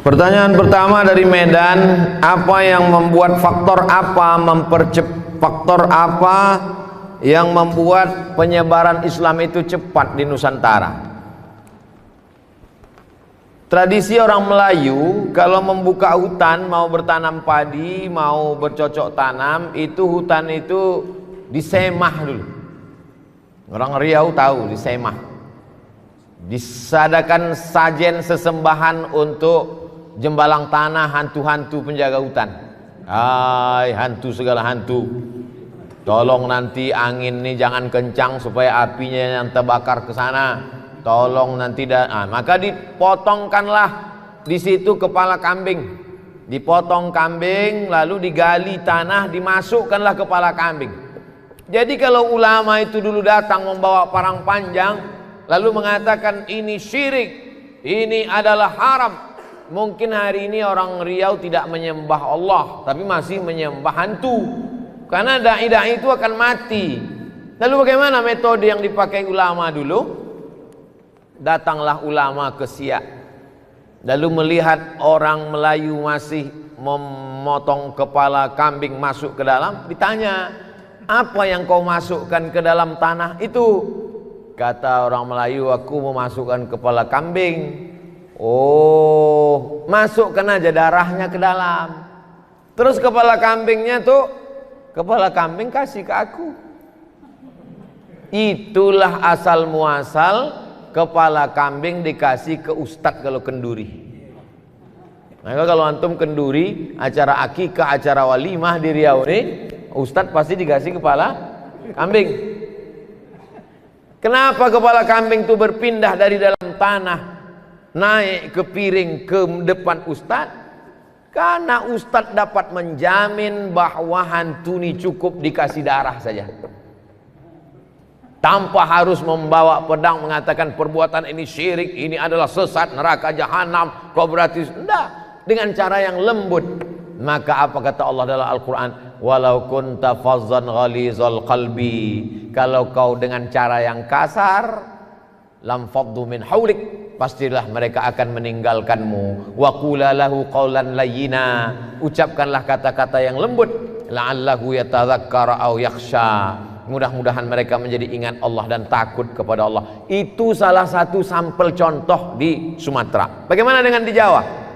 Pertanyaan pertama dari Medan, apa yang membuat faktor apa yang membuat penyebaran Islam itu cepat di Nusantara? Tradisi orang Melayu kalau membuka hutan, mau bertanam padi, mau bercocok tanam, itu hutan itu disemah dulu. Orang Riau tahu disemah. Disadakan sajen sesembahan untuk jembalang tanah hantu-hantu penjaga hutan. Hai hantu segala hantu, tolong nanti angin ini jangan kencang supaya apinya yang terbakar ke sana. Tolong nanti maka dipotongkanlah di situ kepala kambing. Dipotong kambing lalu digali tanah, dimasukkanlah kepala kambing. Jadi kalau ulama itu dulu datang membawa parang panjang lalu mengatakan ini syirik, ini adalah haram, mungkin hari ini orang Riau tidak menyembah Allah tapi masih menyembah hantu, karena dai-dai itu akan mati. Lalu bagaimana metode yang dipakai ulama dulu? Datanglah ulama ke Siak, lalu melihat orang Melayu masih memotong kepala kambing masuk ke dalam, ditanya, apa yang kau masukkan ke dalam tanah itu? Kata orang Melayu, aku memasukkan kepala kambing. Oh, masukkan aja darahnya ke dalam. Terus kepala kambingnya tuh, kepala kambing kasih ke aku. Itulah asal muasal kepala kambing dikasih ke ustadz kalau kenduri. Maka kalau antum kenduri, acara akikah, acara walimah di Riau ini, ustadz pasti dikasih kepala kambing. Kenapa kepala kambing itu berpindah dari dalam tanah naik ke piring ke depan ustadz? Karena ustadz dapat menjamin bahwa hantu ini cukup dikasih darah saja, tanpa harus membawa pedang mengatakan perbuatan ini syirik, ini adalah sesat, neraka jahanam, kau berarti enggak, dengan cara yang lembut. Maka apa kata Allah dalam Al-Quran? Walau kunta fazzan ghalizal qalbi, kalau kau dengan cara yang kasar, lam faddu min haulik, pastilah mereka akan meninggalkanmu. Wa qula lahu qawlan layyina, ucapkanlah kata-kata yang lembut, la'allahu yatadzakkara aw yakhsha, mudah-mudahan mereka menjadi ingat Allah dan takut kepada Allah. Itu salah satu sampel contoh di Sumatera. Bagaimana dengan di Jawa?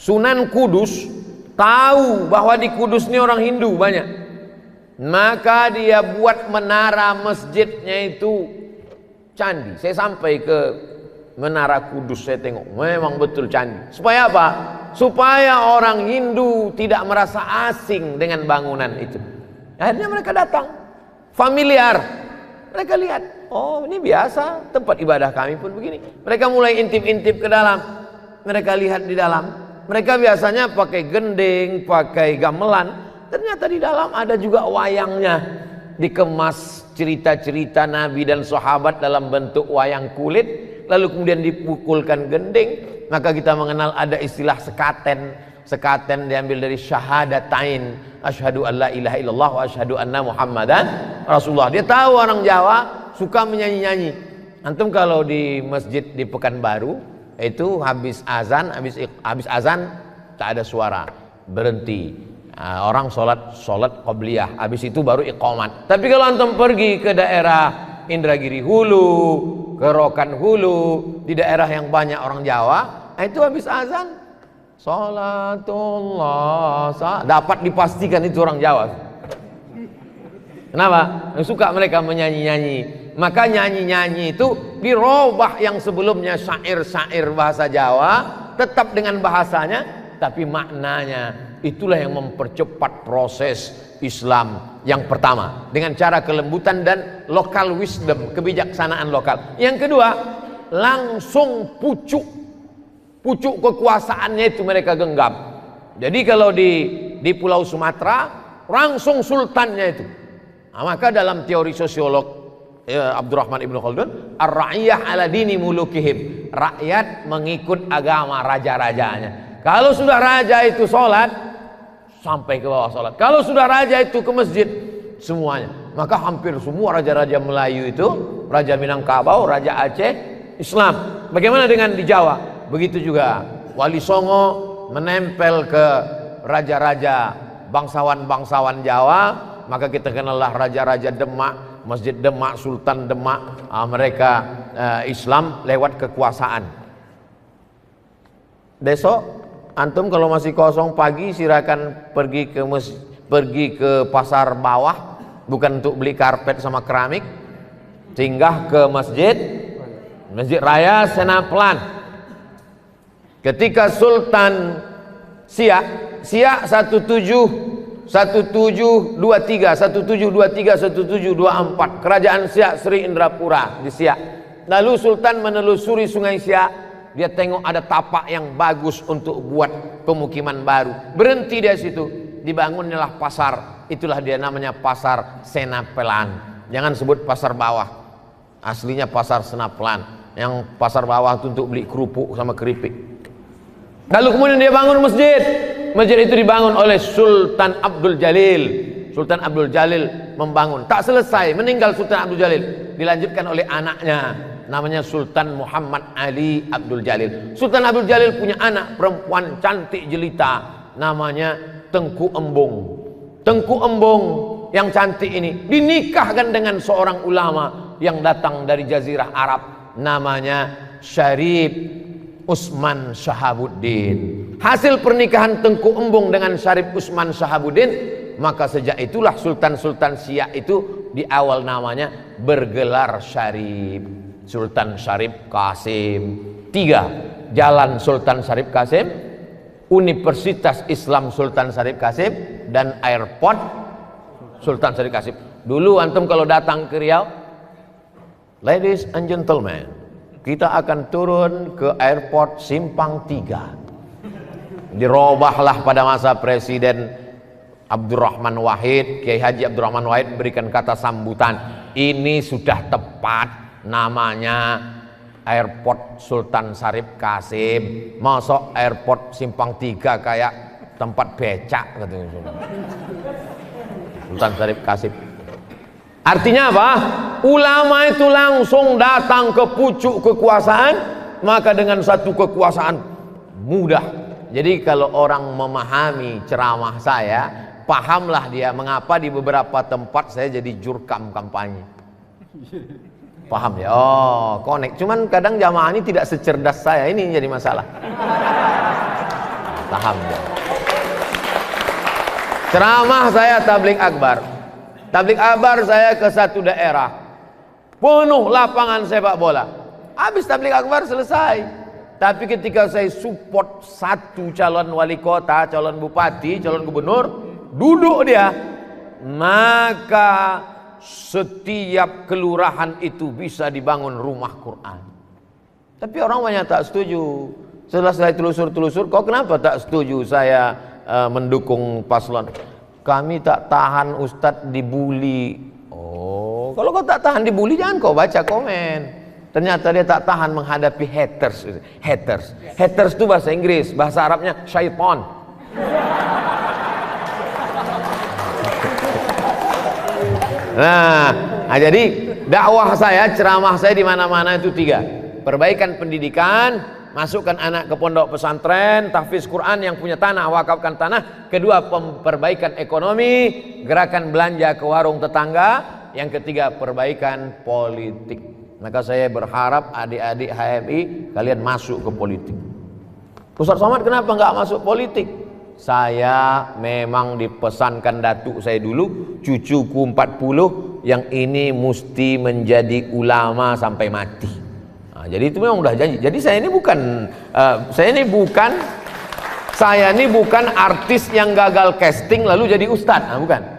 Sunan Kudus tahu bahwa di Kudus ini orang Hindu banyak, maka dia buat menara masjidnya itu candi. Saya sampai ke Menara Kudus, saya tengok memang betul candi. Supaya apa? Supaya orang Hindu tidak merasa asing dengan bangunan itu. Akhirnya mereka datang, familiar. Mereka lihat, oh ini biasa, tempat ibadah kami pun begini. Mereka mulai intip-intip ke dalam. Mereka lihat di dalam. Mereka biasanya pakai gending, pakai gamelan. Ternyata di dalam ada juga wayangnya. Dikemas cerita-cerita Nabi dan sahabat dalam bentuk wayang kulit. Lalu kemudian dipukulkan gending. Maka kita mengenal ada istilah sekaten. Sekaten diambil dari syahadatain, asyhadu an la ilaha illallah wa asyhadu anna muhammadan rasulullah. Dia tahu orang Jawa suka menyanyi-nyanyi. Antum kalau di masjid di Pekanbaru itu habis azan tak ada suara, berhenti. Orang sholat qobliyah, habis itu baru iqamat. Tapi kalau antum pergi ke daerah Indragiri Hulu, ke Rokan Hulu, di daerah yang banyak orang Jawa, itu habis azan salatullah, dapat dipastikan itu orang Jawa. Kenapa? Suka mereka menyanyi-nyanyi. Maka nyanyi-nyanyi itu dirubah, yang sebelumnya syair-syair bahasa Jawa tetap dengan bahasanya, tapi maknanya. Itulah yang mempercepat proses Islam yang pertama, dengan cara kelembutan dan local wisdom, kebijaksanaan lokal. Yang kedua, langsung pucuk kekuasaannya itu mereka genggam. Jadi kalau di Pulau Sumatera langsung sultannya itu. Maka dalam teori sosiolog Abdurrahman Ibn Khaldun, ar-ra'iyah ala dini mulukihim, rakyat mengikut agama raja-rajanya. Kalau sudah raja itu sholat, sampai ke bawah sholat. Kalau sudah raja itu ke masjid, semuanya. Maka hampir semua raja-raja Melayu itu, Raja Minangkabau, Raja Aceh, Islam. Bagaimana dengan di Jawa? Begitu juga Wali Songo menempel ke raja-raja bangsawan-bangsawan Jawa, maka kita kenallah raja-raja Demak, Masjid Demak, Sultan Demak. Mereka Islam lewat kekuasaan. Besok antum kalau masih kosong pagi silakan pergi ke pasar bawah, bukan untuk beli karpet sama keramik, singgah ke Masjid Raya Senaplan. Ketika Sultan Siak 1723 1724 kerajaan Siak Sri Indrapura di Siak. Lalu Sultan menelusuri Sungai Siak, dia tengok ada tapak yang bagus untuk buat pemukiman baru. Berhenti di situ, dibangunlah pasar. Itulah dia namanya Pasar Senaplan. Jangan sebut pasar bawah. Aslinya Pasar Senaplan. Yang pasar bawah itu untuk beli kerupuk sama keripik. Lalu kemudian dia bangun masjid. Masjid itu dibangun oleh Sultan Abdul Jalil. Sultan Abdul Jalil membangun. Tak selesai, meninggal Sultan Abdul Jalil. Dilanjutkan oleh anaknya, namanya Sultan Muhammad Ali Abdul Jalil. Sultan Abdul Jalil punya anak perempuan cantik jelita, namanya Tengku Embong. Tengku Embong yang cantik ini dinikahkan dengan seorang ulama yang datang dari Jazirah Arab, namanya Syarif Usman Shahabuddin. Hasil pernikahan Tengku Embong dengan Syarif Usman Shahabuddin, maka sejak itulah Sultan-Sultan Siak itu di awal namanya bergelar Syarif. Sultan Syarif Qasim. 3. Jalan Sultan Syarif Qasim, Universitas Islam Sultan Syarif Qasim, dan airport Sultan Syarif Qasim. Dulu antum kalau datang ke Riau, ladies and gentlemen, kita akan turun ke airport Simpang 3. Dirobahlah pada masa Presiden Abdurrahman Wahid, Kiai Haji Abdurrahman Wahid berikan kata sambutan. Ini sudah tepat namanya airport Sultan Syarif Qasim. Masuk airport Simpang 3 kayak tempat becak katanya. Sultan Syarif Qasim. Artinya apa? Ulama itu langsung datang ke pucuk kekuasaan, maka dengan satu kekuasaan mudah. Jadi kalau orang memahami ceramah saya, pahamlah dia mengapa di beberapa tempat saya jadi jurkam kampanye. Paham ya? Oh, connect. Cuman kadang jamaah ini tidak secerdas saya, ini jadi masalah. Paham ya? Ceramah saya tabligh akbar. Tabligh akbar saya ke satu daerah, penuh lapangan sepak bola. Habis tabligh akbar selesai. Tapi ketika saya support satu calon wali kota, calon bupati, calon gubernur, duduk dia, maka setiap kelurahan itu bisa dibangun rumah Quran. Tapi orang banyak tak setuju. Setelah saya telusur-telusur, kok kenapa tak setuju saya mendukung paslon? Kami tak tahan Ustadz dibully. Oh, kalau kau tak tahan dibully, jangan kau baca komen. Ternyata dia tak tahan menghadapi haters. Haters itu bahasa Inggris, bahasa Arabnya syaitan. Nah, jadi dakwah saya, ceramah saya di mana-mana itu 3. Perbaikan pendidikan, masukkan anak ke pondok pesantren, tahfiz Quran, yang punya tanah wakafkan tanah. Kedua, perbaikan ekonomi, gerakan belanja ke warung tetangga. Yang ketiga, perbaikan politik. Maka saya berharap adik-adik HMI kalian masuk ke politik. Ustaz Somad kenapa nggak masuk politik? Saya memang dipesankan datuk saya dulu, cucuku 40 yang ini mesti menjadi ulama sampai mati. Nah, jadi itu memang udah janji. Jadi saya ini bukan artis yang gagal casting lalu jadi ustadz. Nah, bukan.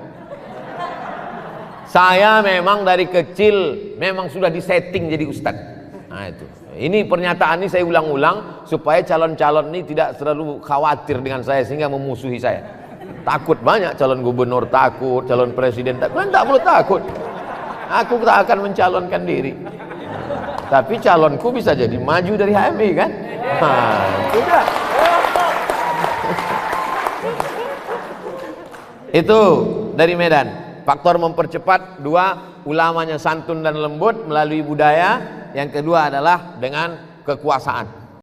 Saya memang dari kecil memang sudah disetting jadi ustadz. Nah, itu. Ini pernyataan ini saya ulang-ulang supaya calon-calon ini tidak terlalu khawatir dengan saya sehingga memusuhi saya. Takut banyak calon gubernur takut, calon presiden takut. Kalian tak perlu takut. Aku tak akan mencalonkan diri. Tapi calonku bisa jadi maju dari HMI kan? Nah, sudah. Itu dari Medan. Faktor mempercepat 2, ulamanya santun dan lembut melalui budaya. Yang kedua adalah dengan kekuasaan.